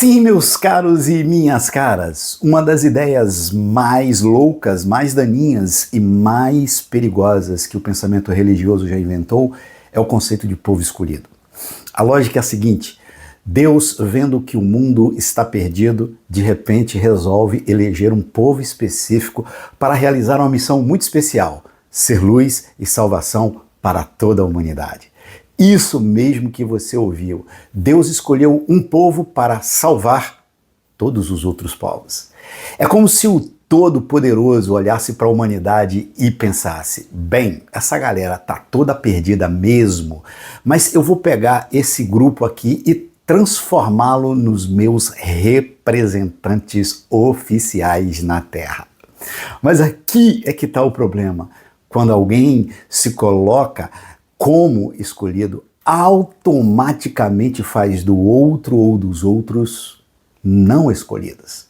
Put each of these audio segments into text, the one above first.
Sim, meus caros e minhas caras, uma das ideias mais loucas, mais daninhas e mais perigosas que o pensamento religioso já inventou é o conceito de povo escolhido. A lógica é a seguinte: Deus, vendo que o mundo está perdido, de repente resolve eleger um povo específico para realizar uma missão muito especial: ser luz e salvação para toda a humanidade. Isso mesmo que você ouviu. Deus escolheu um povo para salvar todos os outros povos. É como se o Todo-Poderoso olhasse para a humanidade e pensasse: bem, essa galera tá toda perdida mesmo, mas eu vou pegar esse grupo aqui e transformá-lo nos meus representantes oficiais na Terra. Mas aqui é que está o problema. Quando alguém se coloca como escolhido, automaticamente faz do outro ou dos outros não escolhidos.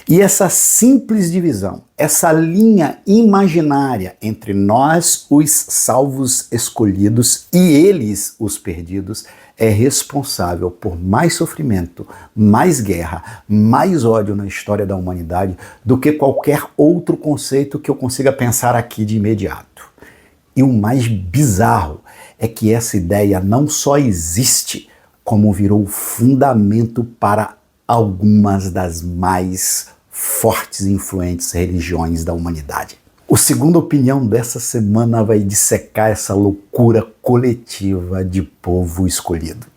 E essa simples divisão, essa linha imaginária entre nós, os salvos escolhidos, e eles, os perdidos, é responsável por mais sofrimento, mais guerra, mais ódio na história da humanidade do que qualquer outro conceito que eu consiga pensar aqui de imediato. E o mais bizarro é que essa ideia não só existe, como virou fundamento para algumas das mais fortes e influentes religiões da humanidade. O Segunda Opinião dessa semana vai dissecar essa loucura coletiva de povo escolhido.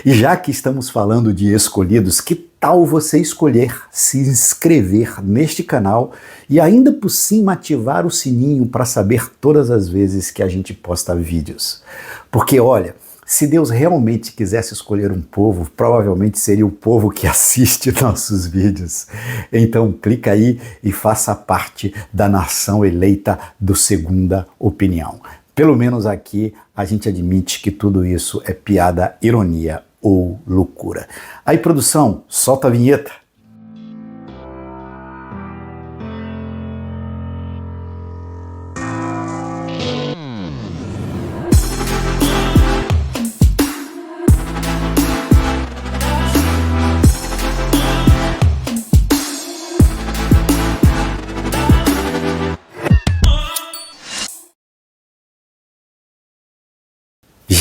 E já que estamos falando de escolhidos, que tal você escolher se inscrever neste canal e ainda por cima ativar o sininho para saber todas as vezes que a gente posta vídeos? Porque olha, se Deus realmente quisesse escolher um povo, provavelmente seria o povo que assiste nossos vídeos. Então clica aí e faça parte da nação eleita do Segunda Opinião. Pelo menos aqui a gente admite que tudo isso é piada, ironia ou loucura. Aí, produção, solta a vinheta.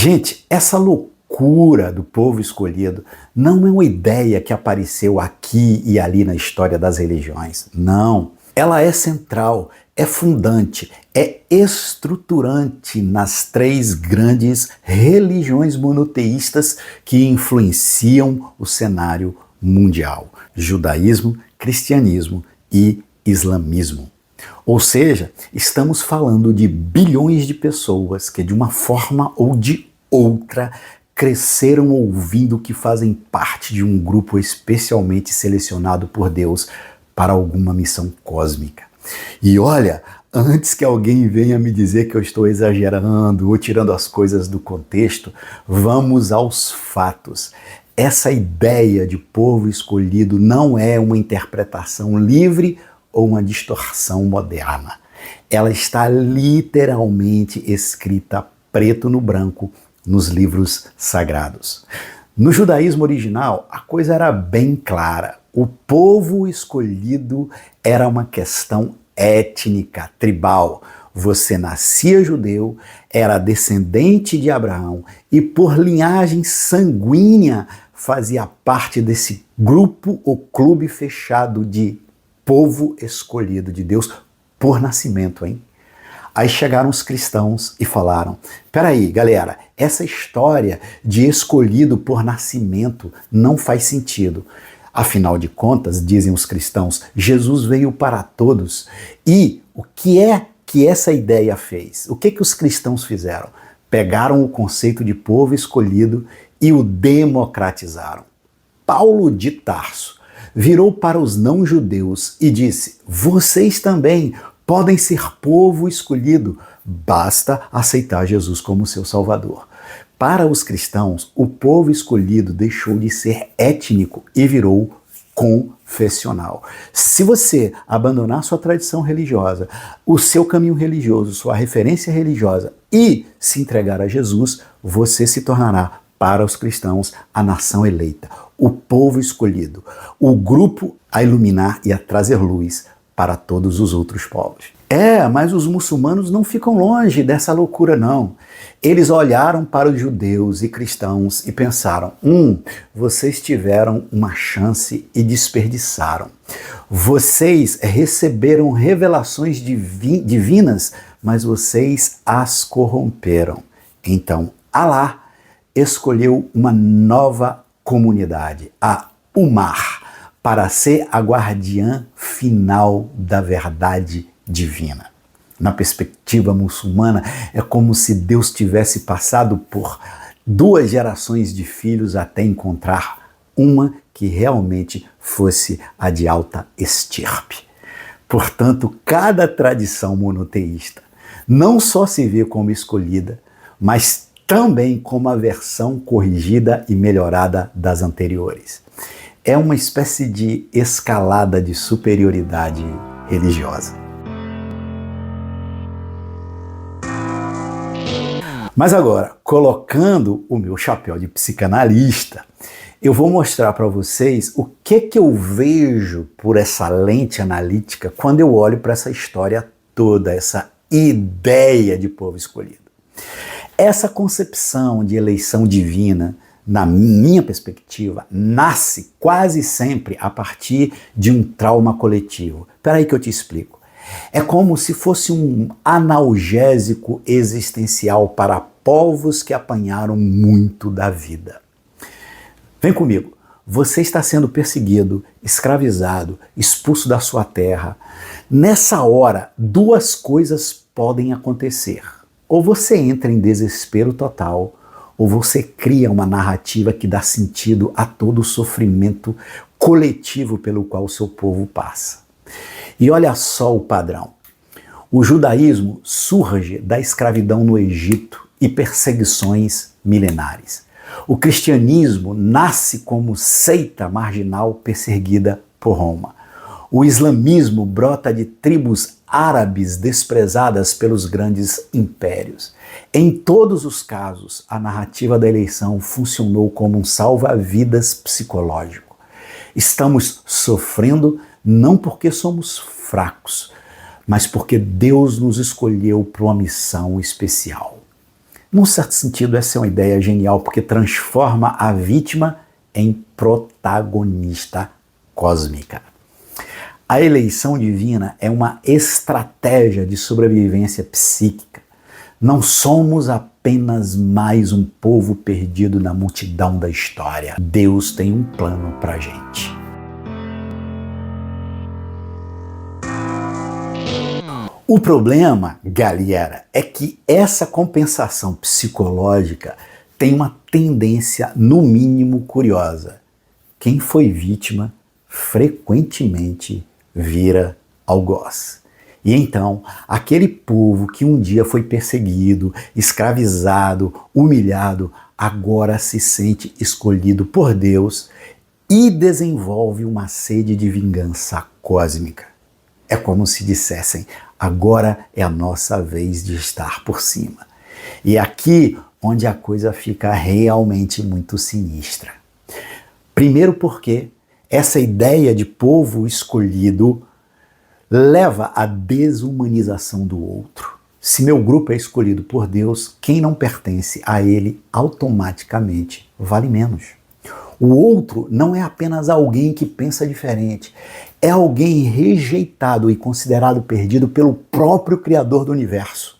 Gente, essa loucura do povo escolhido não é uma ideia que apareceu aqui e ali na história das religiões. Não. Ela é central, é fundante, é estruturante nas três grandes religiões monoteístas que influenciam o cenário mundial: judaísmo, cristianismo e islamismo. Ou seja, estamos falando de bilhões de pessoas que de uma forma ou de outra cresceram ouvindo que fazem parte de um grupo especialmente selecionado por Deus para alguma missão cósmica. E olha, antes que alguém venha me dizer que eu estou exagerando ou tirando as coisas do contexto, vamos aos fatos. Essa ideia de povo escolhido não é uma interpretação livre ou uma distorção moderna. Ela está literalmente escrita preto no branco nos livros sagrados. No judaísmo original, a coisa era bem clara. O povo escolhido era uma questão étnica, tribal. Você nascia judeu, era descendente de Abraão e por linhagem sanguínea fazia parte desse grupo ou clube fechado de povo escolhido de Deus por nascimento, hein? Aí chegaram os cristãos e falaram: peraí, galera, essa história de escolhido por nascimento não faz sentido. Afinal de contas, dizem os cristãos, Jesus veio para todos. E o que é que essa ideia fez? O que os cristãos fizeram? Pegaram o conceito de povo escolhido e o democratizaram. Paulo de Tarso virou para os não-judeus e disse: vocês também podem ser povo escolhido, basta aceitar Jesus como seu Salvador. Para os cristãos, o povo escolhido deixou de ser étnico e virou confessional. Se você abandonar sua tradição religiosa, o seu caminho religioso, sua referência religiosa e se entregar a Jesus, você se tornará, para os cristãos, a nação eleita, o povo escolhido, o grupo a iluminar e a trazer luz para todos os outros povos. Mas os muçulmanos não ficam longe dessa loucura, não. Eles olharam para os judeus e cristãos e pensaram: vocês tiveram uma chance e desperdiçaram. Vocês receberam revelações divinas, mas vocês as corromperam. Então, Alá escolheu uma nova comunidade, a Ummah, para ser a guardiã final da verdade divina. Na perspectiva muçulmana, é como se Deus tivesse passado por 2 gerações de filhos até encontrar uma que realmente fosse a de alta estirpe. Portanto, cada tradição monoteísta não só se vê como escolhida, mas também como a versão corrigida e melhorada das anteriores. É uma espécie de escalada de superioridade religiosa. Mas agora, colocando o meu chapéu de psicanalista, eu vou mostrar para vocês o que eu vejo por essa lente analítica quando eu olho para essa história toda, essa ideia de povo escolhido. Essa concepção de eleição divina, na minha perspectiva, nasce quase sempre a partir de um trauma coletivo. Espera aí que eu te explico. É como se fosse um analgésico existencial para povos que apanharam muito da vida. Vem comigo. Você está sendo perseguido, escravizado, expulso da sua terra. Nessa hora, 2 coisas podem acontecer. Ou você entra em desespero total, ou você cria uma narrativa que dá sentido a todo o sofrimento coletivo pelo qual o seu povo passa. E olha só o padrão. O judaísmo surge da escravidão no Egito e perseguições milenares. O cristianismo nasce como seita marginal perseguida por Roma. O islamismo brota de tribos árabes desprezadas pelos grandes impérios. Em todos os casos, a narrativa da eleição funcionou como um salva-vidas psicológico. Estamos sofrendo não porque somos fracos, mas porque Deus nos escolheu para uma missão especial. Num certo sentido, essa é uma ideia genial, porque transforma a vítima em protagonista cósmica. A eleição divina é uma estratégia de sobrevivência psíquica. Não somos apenas mais um povo perdido na multidão da história. Deus tem um plano para a gente. O problema, galera, é que essa compensação psicológica tem uma tendência, no mínimo, curiosa. Quem foi vítima frequentemente vira algoz. E então, aquele povo que um dia foi perseguido, escravizado, humilhado, agora se sente escolhido por Deus e desenvolve uma sede de vingança cósmica. É como se dissessem: agora é a nossa vez de estar por cima. E é aqui onde a coisa fica realmente muito sinistra. Primeiro porque essa ideia de povo escolhido leva à desumanização do outro. Se meu grupo é escolhido por Deus, quem não pertence a ele automaticamente vale menos. O outro não é apenas alguém que pensa diferente, é alguém rejeitado e considerado perdido pelo próprio Criador do universo.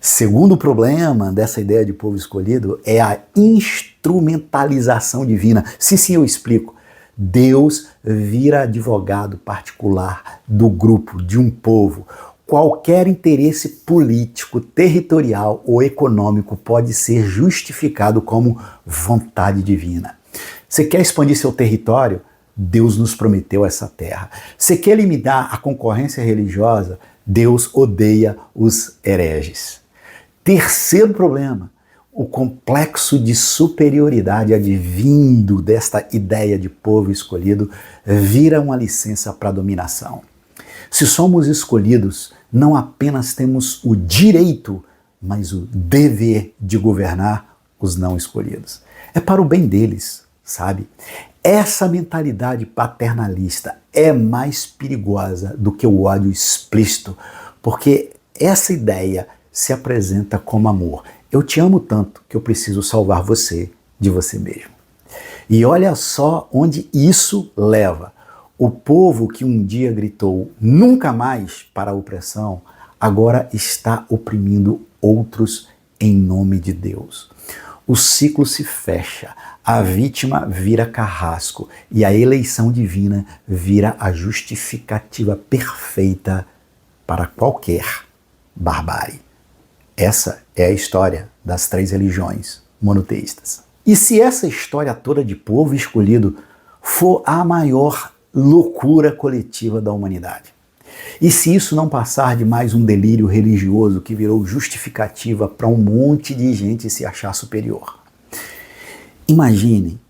Segundo problema dessa ideia de povo escolhido é a instrumentalização divina. Sim, eu explico. Deus vira advogado particular do grupo, de um povo. Qualquer interesse político, territorial ou econômico pode ser justificado como vontade divina. Você quer expandir seu território? Deus nos prometeu essa terra. Você quer eliminar a concorrência religiosa? Deus odeia os hereges. Terceiro problema, o complexo de superioridade advindo desta ideia de povo escolhido vira uma licença para dominação. Se somos escolhidos, não apenas temos o direito, mas o dever de governar os não escolhidos. É para o bem deles, sabe? Essa mentalidade paternalista é mais perigosa do que o ódio explícito, porque essa ideia se apresenta como amor. Eu te amo tanto que eu preciso salvar você de você mesmo. E olha só onde isso leva. O povo que um dia gritou nunca mais para a opressão, agora está oprimindo outros em nome de Deus. O ciclo se fecha, a vítima vira carrasco e a eleição divina vira a justificativa perfeita para qualquer barbárie. Essa é a história das 3 religiões monoteístas. E se essa história toda de povo escolhido for a maior loucura coletiva da humanidade? E se isso não passar de mais um delírio religioso que virou justificativa para um monte de gente se achar superior? Imagine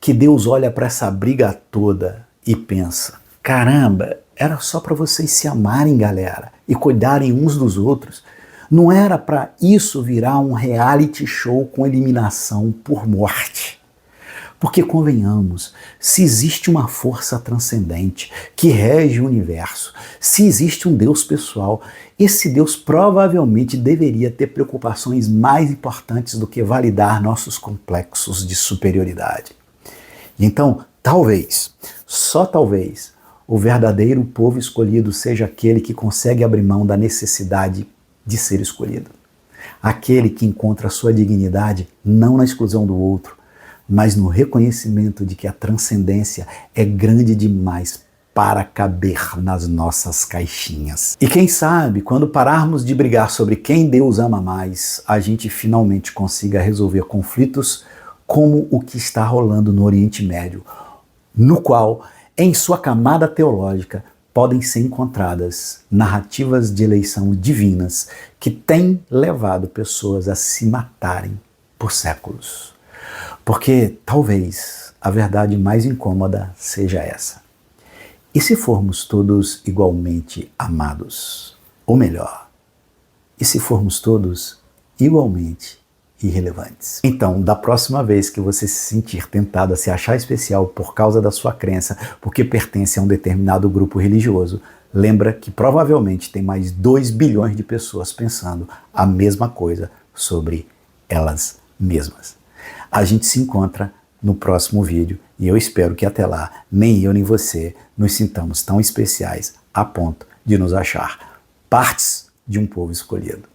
que Deus olha para essa briga toda e pensa: caramba, era só para vocês se amarem, galera, e cuidarem uns dos outros. Não era para isso virar um reality show com eliminação por morte. Porque, convenhamos, se existe uma força transcendente que rege o universo, se existe um Deus pessoal, esse Deus provavelmente deveria ter preocupações mais importantes do que validar nossos complexos de superioridade. Então, talvez, só talvez, o verdadeiro povo escolhido seja aquele que consegue abrir mão da necessidade de ser escolhido. Aquele que encontra sua dignidade não na exclusão do outro, mas no reconhecimento de que a transcendência é grande demais para caber nas nossas caixinhas. E quem sabe, quando pararmos de brigar sobre quem Deus ama mais, a gente finalmente consiga resolver conflitos como o que está rolando no Oriente Médio, no qual, em sua camada teológica, podem ser encontradas narrativas de eleição divinas que têm levado pessoas a se matarem por séculos. Porque talvez a verdade mais incômoda seja essa. E se formos todos igualmente amados? Ou melhor, e se formos todos igualmente irrelevantes? Então, da próxima vez que você se sentir tentado a se achar especial por causa da sua crença, porque pertence a um determinado grupo religioso, lembra que provavelmente tem mais 2 bilhões de pessoas pensando a mesma coisa sobre elas mesmas. A gente se encontra no próximo vídeo e eu espero que até lá nem eu nem você nos sintamos tão especiais a ponto de nos achar partes de um povo escolhido.